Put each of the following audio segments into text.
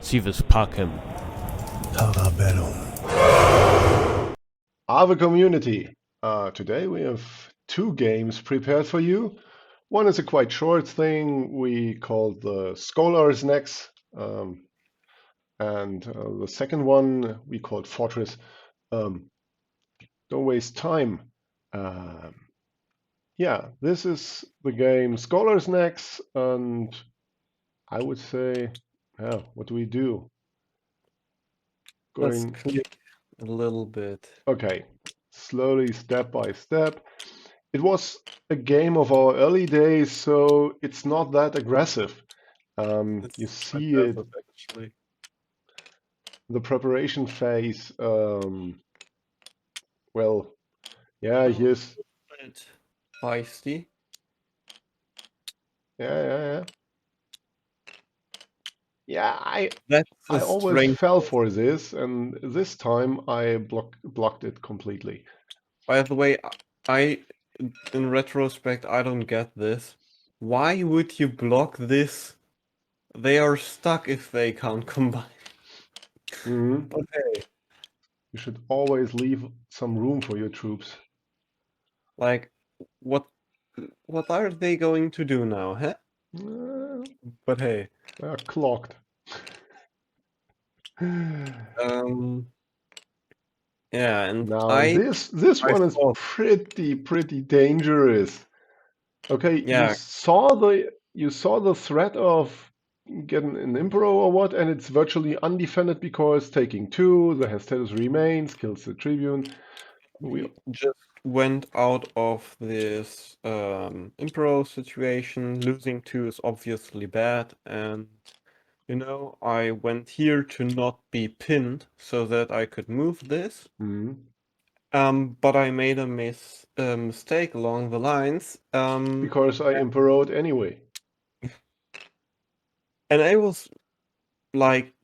Civis pacem. Ave community. Today we have two games prepared for you. One is a quite short thing we call the Scolars next, and the second one we called Fortress. Don't waste time. Yeah, this is the game Scholars next, and I would say, yeah, what do we do? Let's click a little bit. Okay, slowly, step by step. It was a game of our early days, so it's not that aggressive. You see it, actually. the preparation phase. Well, yeah, here's Feisty. yeah. Yeah, I That's always strange. fell for this, and this time I blocked it completely. By the way, in retrospect, I don't get this. Why would you block this? They are stuck if they can't combine. Mhm. Okay. You should always leave some room for your troops. Like, what are they going to do now, huh? But hey. They are clogged. Yeah, and Now this one is saw- pretty dangerous. Okay, Yeah. you saw the threat of getting an Emperor or what, and it's virtually undefended because taking two, the Hestetus remains, kills the Tribun. We just went out of this Emperor situation. Losing two is obviously bad, and you know, I went here to not be pinned so that I could move this. But I made a mistake along the lines. Because I Emperored anyway. And I was like,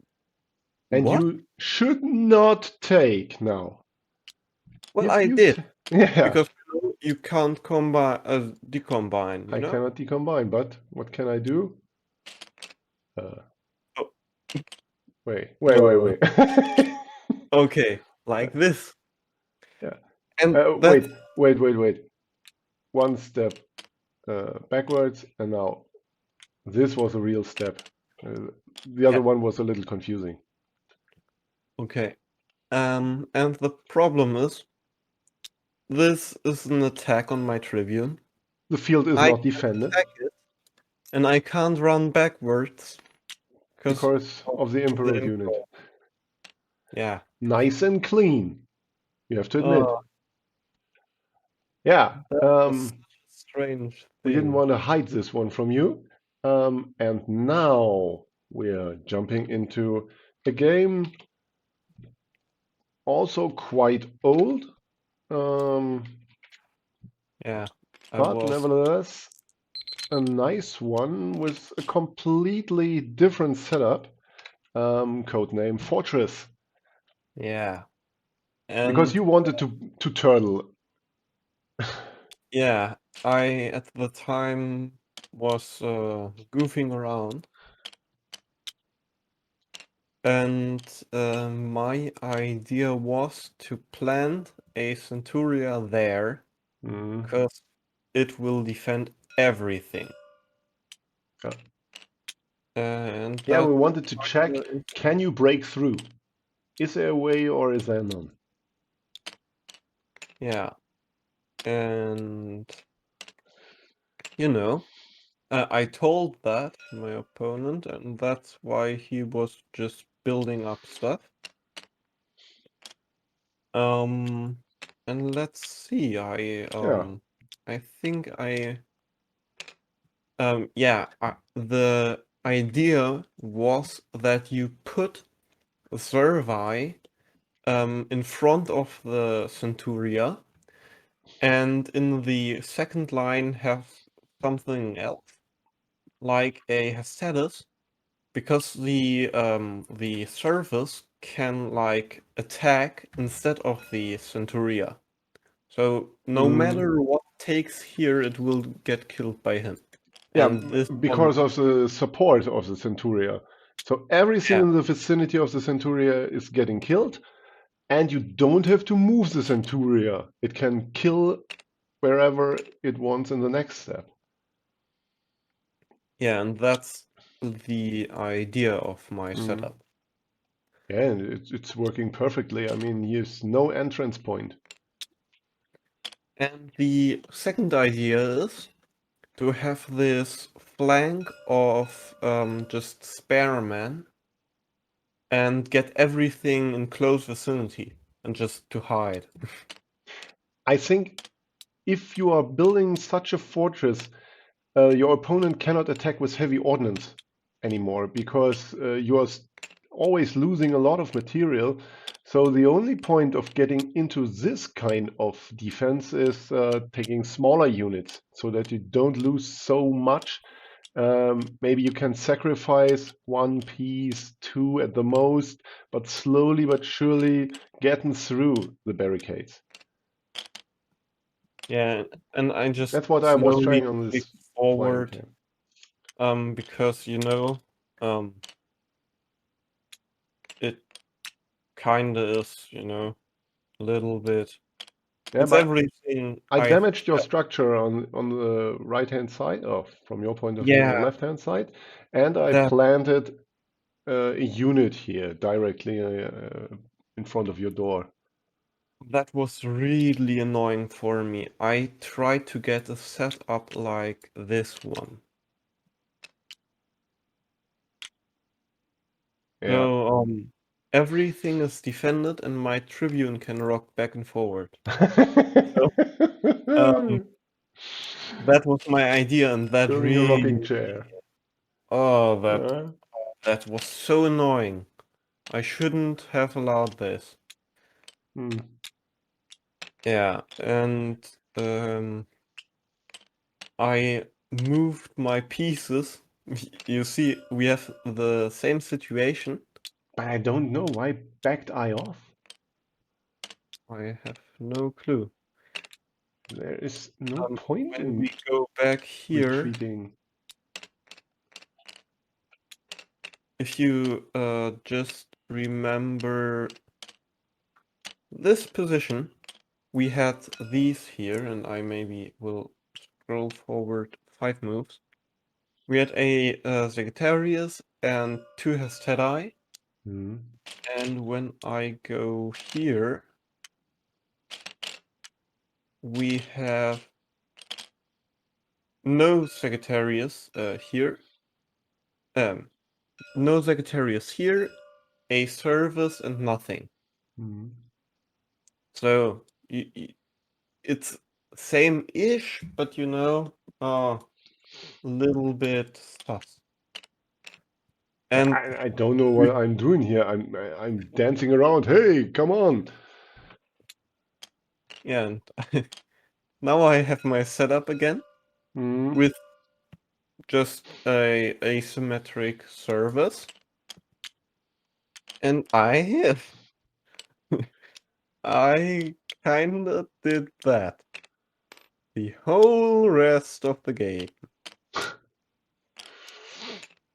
and what? You should not take now. Well, I did. Yeah. Because you can't combine, decombine. You I know? cannot decombine, but what can I do? Wait. Okay, like this. Yeah. And wait. One step backwards, and now this was a real step. The other one was a little confusing. Okay. And the problem is, this is an attack on my Tribune. The field is not defended. And I can't run backwards. Because of the Emperor unit. Yeah. Nice and clean, you have to admit. Yeah. Strange. We didn't want to hide this one from you. And now we're jumping into a game also quite old. Yeah. But nevertheless, a nice one with a completely different setup. Codename Fortress. Yeah. Because you wanted to turtle. Yeah, I at the time was goofing around. And my idea was to plant a Centuria there because it will defend everything. And yeah, we wanted to check, can you break through? Is there a way or is there none? Yeah. And, you know, I told that to my opponent, and that's why he was just building up stuff. And let's see, I think the idea was that you put the Servi in front of the Centuria, and in the second line have something else, like a Hestetus, because the service can like attack instead of the Centuria. So no matter what takes here, it will get killed by him. Yeah, and this because of the support of the Centuria. So everything Yeah. in the vicinity of the Centuria is getting killed, and you don't have to move the Centuria. It can kill wherever it wants in the next step. Yeah, and that's the idea of my Mm. setup. Yeah, and it's working perfectly. I mean, here's no entrance point. And the second idea is to have this flank of just spearmen and get everything in close vicinity and just to hide. I think if you are building such a fortress, your opponent cannot attack with heavy ordnance anymore because you are always losing a lot of material. So the only point of getting into this kind of defense is taking smaller units so that you don't lose so much. Maybe you can sacrifice one piece, two at the most, but slowly but surely getting through the barricades. Yeah, and I just That's what I was slowly trying on click this flank. forward, Yeah. because it kinda is, a little bit. Yeah, It's but everything I damaged your structure on the right-hand side, or from your point of view, on the Yeah, left-hand side, and I that planted a unit here directly in front of your door. that was really annoying for me. I tried to get a setup like this one. Yeah. So everything is defended and my Tribune can rock back and forward. So um that was my idea and that Building a rocking really chair. oh Uh, that was so annoying. I shouldn't have allowed this. hmm. Yeah, and I moved my pieces. You see, we have the same situation. But I don't know why backed I off. I have no clue. There is no point When in we go back here, retreating. if you just remember this position, we had these here, and I maybe will scroll forward 5 moves. We had a Sagittarius and 2 Hestedi, Hmm. and when I go here, we have no Sagittarius here, um, no Sagittarius here, a service and nothing. Hmm. So it's same-ish, but a little bit sus. Yeah, And I don't know what I'm doing here. I'm dancing around. Hey, come on. yeah, and now I have my setup again Hmm. with just a asymmetric service, and I kinda did that the whole rest of the game.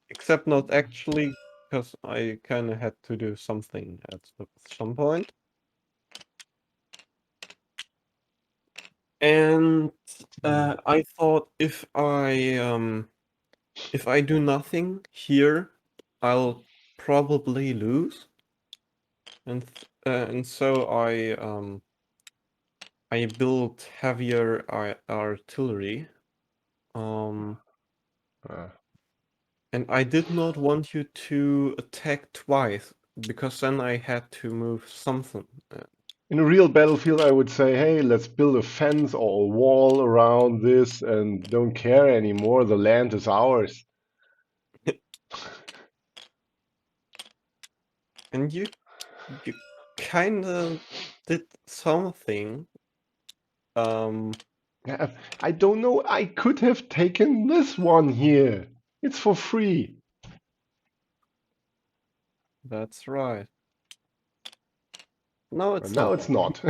Except not actually, because I kinda had to do something at some point. And Hmm. I thought if I do nothing here, I'll probably lose. And so I built heavier artillery. Um, Uh, and I did not want you to attack twice because then I had to move something. in a real battlefield, I would say, hey, let's build a fence or a wall around this and don't care anymore. The land is ours. And you kind of did something. Um, Yeah, I don't know. I could have taken this one here. It's for free. that's right. No, And it's now not. it's not.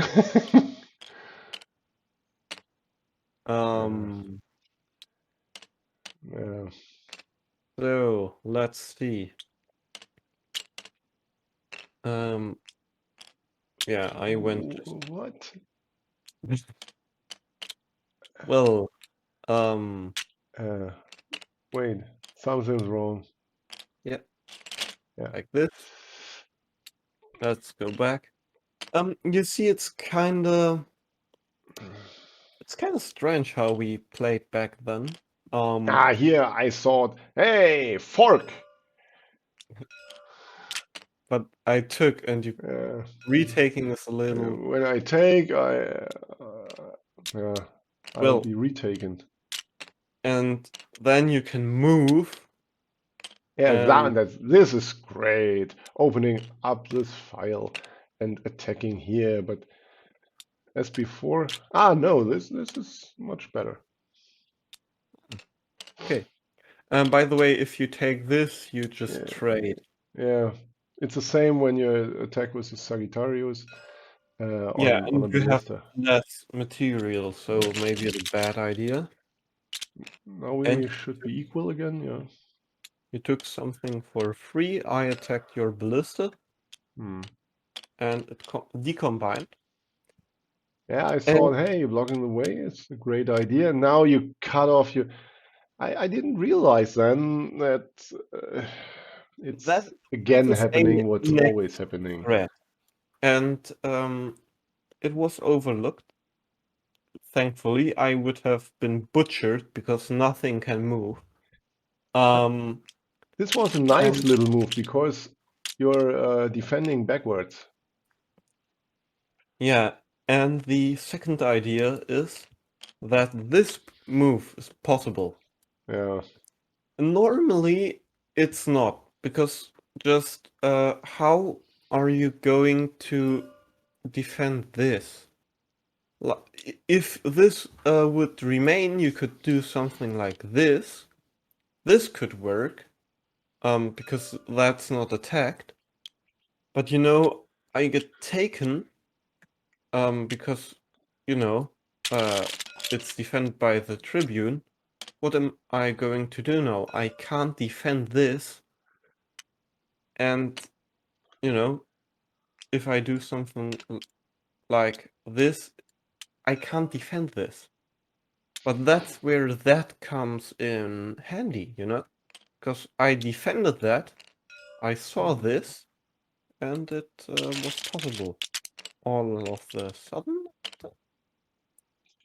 Uh, Um, yeah. so let's see. Yeah, I went What? well, Wait, something's wrong. yeah, Yeah. like this. Let's go back. You see, it's kind of strange how we played back then. Here I thought, hey, fork. But I took, and you retaking is a little, When I take, yeah, I'll well, be retaken. and then you can move, Yeah, and this is great. Opening up this file and attacking here, but as before, no, this is much better. okay. By the way, if you take this, you just Yeah, trade. yeah. It's the same when you attack with the Sagittarius Yeah, on and a you have ballista. less material, so maybe it's a bad idea. Now And we should be equal again, yeah. you took something for free. I attacked your ballista, and it decombined. Yeah, I And thought, hey, blocking the way is a great idea. Now you cut off your. I didn't realize then that that it's again is a happening what's next always happening. threat. And it was overlooked. Thankfully, I would have been butchered because nothing can move. This was a nice And little move because you're defending backwards. yeah, and the second idea is that this move is possible. Yeah, Normally, it's not, because just how are you going to defend this? If this would remain, you could do something like this. This could work, because that's not attacked. But I get taken, because it's defended by the Tribune. What am I going to do now? I can't defend this, and if I do something like this, I can't defend this. But that's where that comes in handy, because I defended that, I saw this, and it was possible. All of the sudden,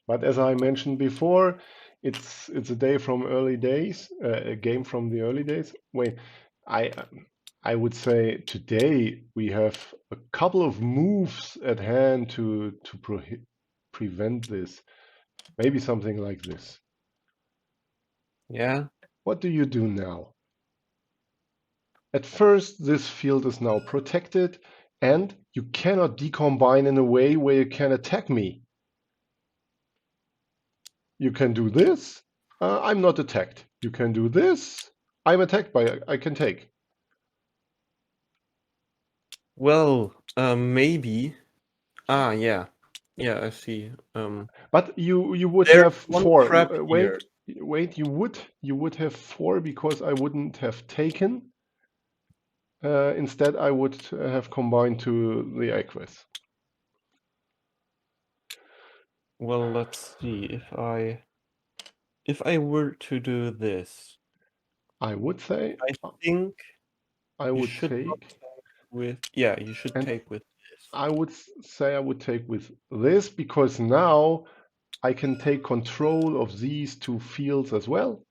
but as I mentioned before, it's a day from early days, a game from the early days. Wait, I I would say today we have a couple of moves at hand to prevent this. Maybe something like this. yeah. What do you do now? At first, this field is now protected, and you cannot decombine in a way where you can attack me. You can do this, I'm not attacked. You can do this, I'm attacked by, I can take. Well, maybe. Yeah. Yeah, I see. But you would There's have one four. trap here. Wait, you would have four because I wouldn't have taken. Instead, I would have combined to the Equus. Well, let's see. If I were to do this, I would say I think I you would should not take, take with. Yeah, you should and take with this. I would say I would take with this because now I can take control of these two fields as well.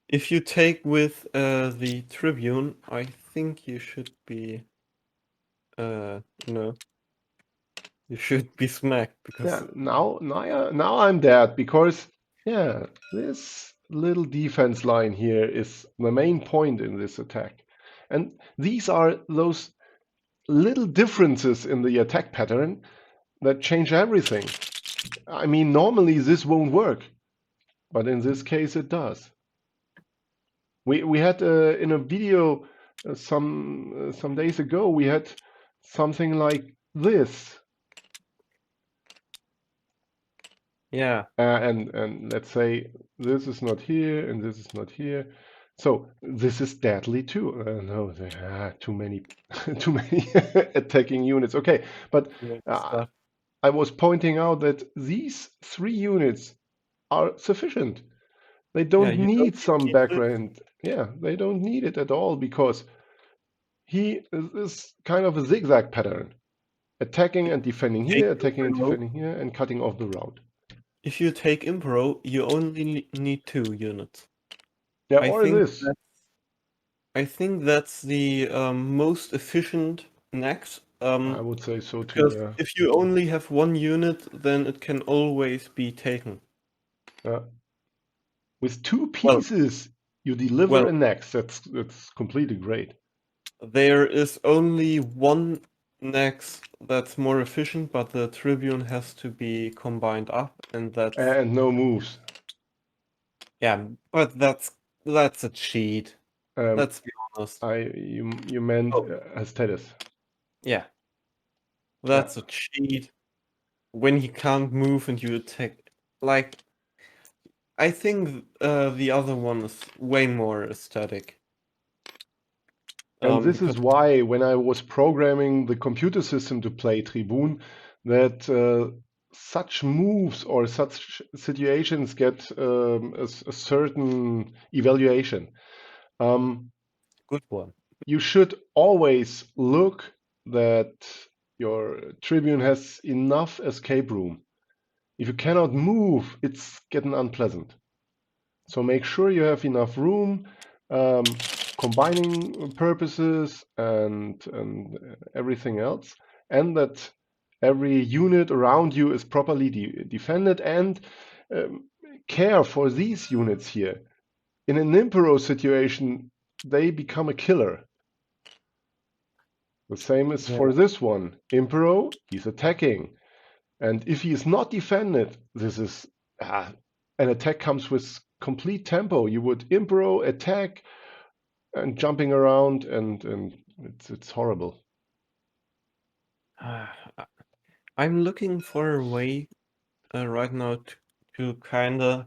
If you take with the Tribune, I think you should be no. You should be smacked Yeah, because now I'm dead because yeah, this little defense line here is the main point in this attack. And these are those little differences in the attack pattern that change everything. I mean, normally this won't work, but in this case it does. We had in a video some days ago, we had something like this. yeah. And let's say this is not here and this is not here. So this is deadly too. No, too many, too many attacking units. Okay, but Stuff. I was pointing out that these 3 units are sufficient. They Yeah, don't you don't need some need this. background. Yeah, they don't need it at all because he is kind of a zigzag pattern, attacking and defending Take here, attacking and Impro. defending here, and cutting off the route. If you take Impro, you only need 2 units. Yeah, I or think this. that's the most efficient next. I would say so too. Because Yeah. if you only have 1 unit, then it can always be taken. With 2 Well, pieces, you deliver well, a next. That's completely great. there is only one next that's more efficient, but the Tribune has to be combined up, and that's And no moves. yeah, but that's a cheat. Um, Let's be honest. you meant Oh, status. yeah, Yeah. that's a cheat. When he can't move and you attack, like I think the other one is way more aesthetic. And this Because is why when I was programming the computer system to play Tribun, that such moves or such situations get a certain evaluation. good one. You should always look that your Tribune has enough escape room. If you cannot move, it's getting unpleasant. So make sure you have enough room, combining purposes and everything else, and that every unit around you is properly defended, and um, care for these units here. In an Impero situation, they become a killer. The same is Yeah. for this one. Impero, he's attacking. And if he is not defended, this is an attack comes with complete tempo. You would Impero, attack, and jumping around, and it's horrible. I'm looking for a way right now to kind of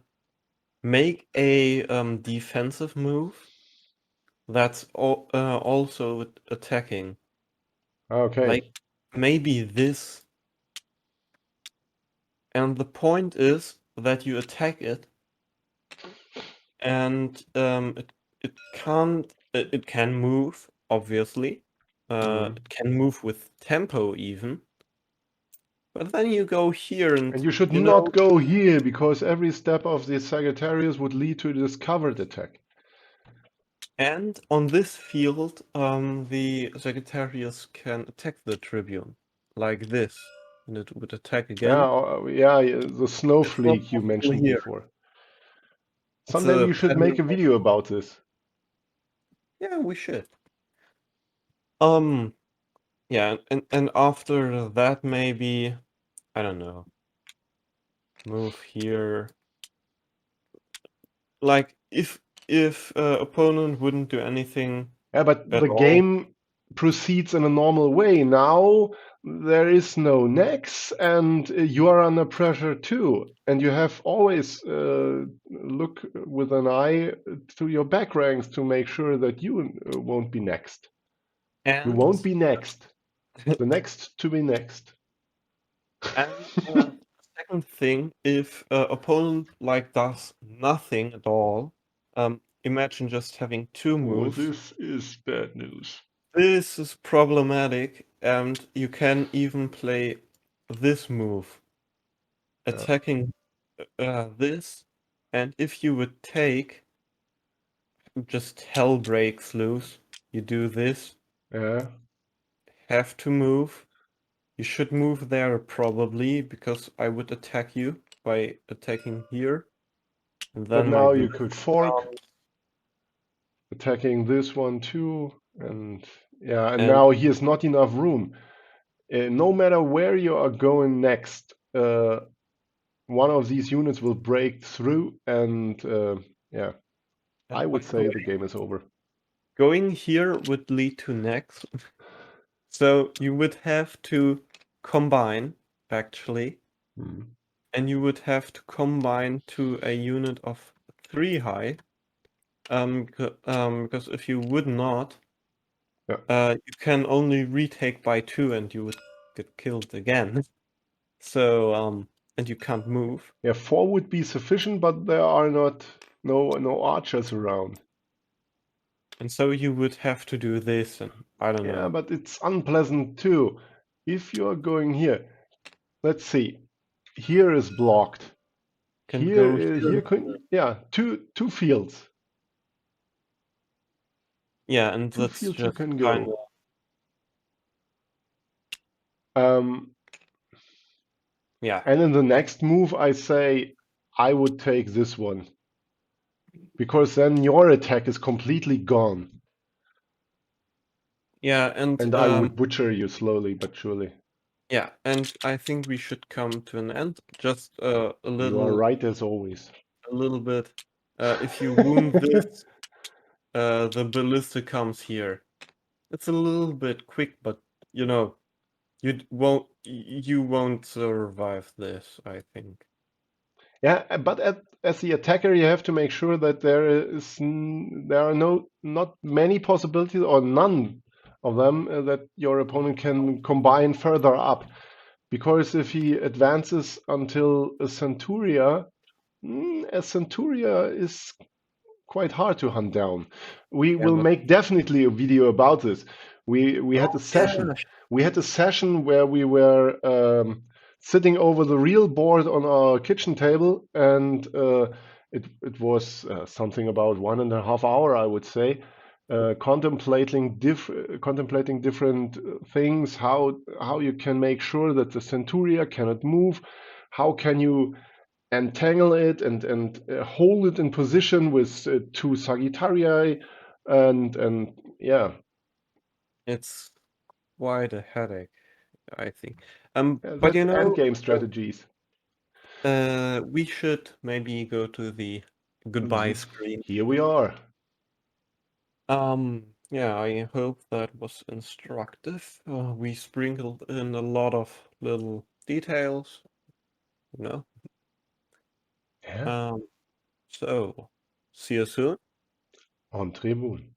make a defensive move that's also attacking. Okay. Like maybe this. And the point is that you attack it, and it can't it can move, obviously. It can move with tempo even. But then you go here And and you should you not know, go here because every step of the Sagittarius would lead to a discovered attack. and on this field, the Sagittarius can attack the Tribune like this, and it would attack Yeah, again. yeah, the It's not snowflake you possible mentioned here. before. It's Sometime a you should pattern make a video also. about this. Yeah, we should. Um, yeah, and after that maybe, I don't know, move here. Like if opponent wouldn't do anything Yeah, but at the all, game proceeds in a normal way. Now there is no next, and you are under pressure too. And you have always look with an eye to your back ranks to make sure that you won't be next. You and won't be next. The next to be next. and second thing, if opponent like does nothing at all, imagine just having 2 Oh, moves. this is bad news. This is problematic, and you can even play this move, Yeah, attacking this, and if you would take, just hell breaks loose. You do this, yeah. have to move. You should move there probably, because I would attack you by attacking here. And But then my now you blitz could fork, comes, attacking this one too, and yeah, and and now he has not enough room. No matter where you are going next, one of these units will break through, and yeah, and I by would the say the way, game is over. going here would lead to next. So you would have to combine, actually, Hmm. and you would have to combine to a unit of 3 high. Because if you would not, Yeah. you can only retake by 2 and you would get killed again. So, and you can't move. Yeah, 4 would be sufficient, but there are no archers around. And so you would have to do this, and I don't Yeah, know. but it's unpleasant too. If you are going here, let's see. Here is blocked. Can go Here here. can, yeah, two fields. Yeah, and Two that's fields you just can kind of, go. Um, yeah. and in the next move, I say I would take this one because then your attack is completely gone, Yeah, and I would butcher you slowly but surely. yeah, and I think we should come to an end. Just a You are little right as always. bit. If you wound this, the ballista comes here. It's a little bit quick, but you know, you won't survive this, I think. Yeah, but as the attacker, you have to make sure that there are not many possibilities or none of them that your opponent can combine further up. Because if he advances until a Centuria, a Centuria is quite hard to hunt down. We Yeah, will but make definitely a video about this. We had a oh session. yeah, We had a session where we were sitting over the real board on our kitchen table, and it was something about 1.5 hours, I would say, contemplating different things, how you can make sure that the Centuria cannot move, how can you entangle it and hold it in position with 2 Sagittarii, and yeah, it's quite a headache, I think. But that's endgame strategies. we should maybe go to the goodbye screen. Here we are. Yeah, I hope that was instructive. We sprinkled in a lot of little details, you know. Yeah, Um, so see you soon. on Tribun.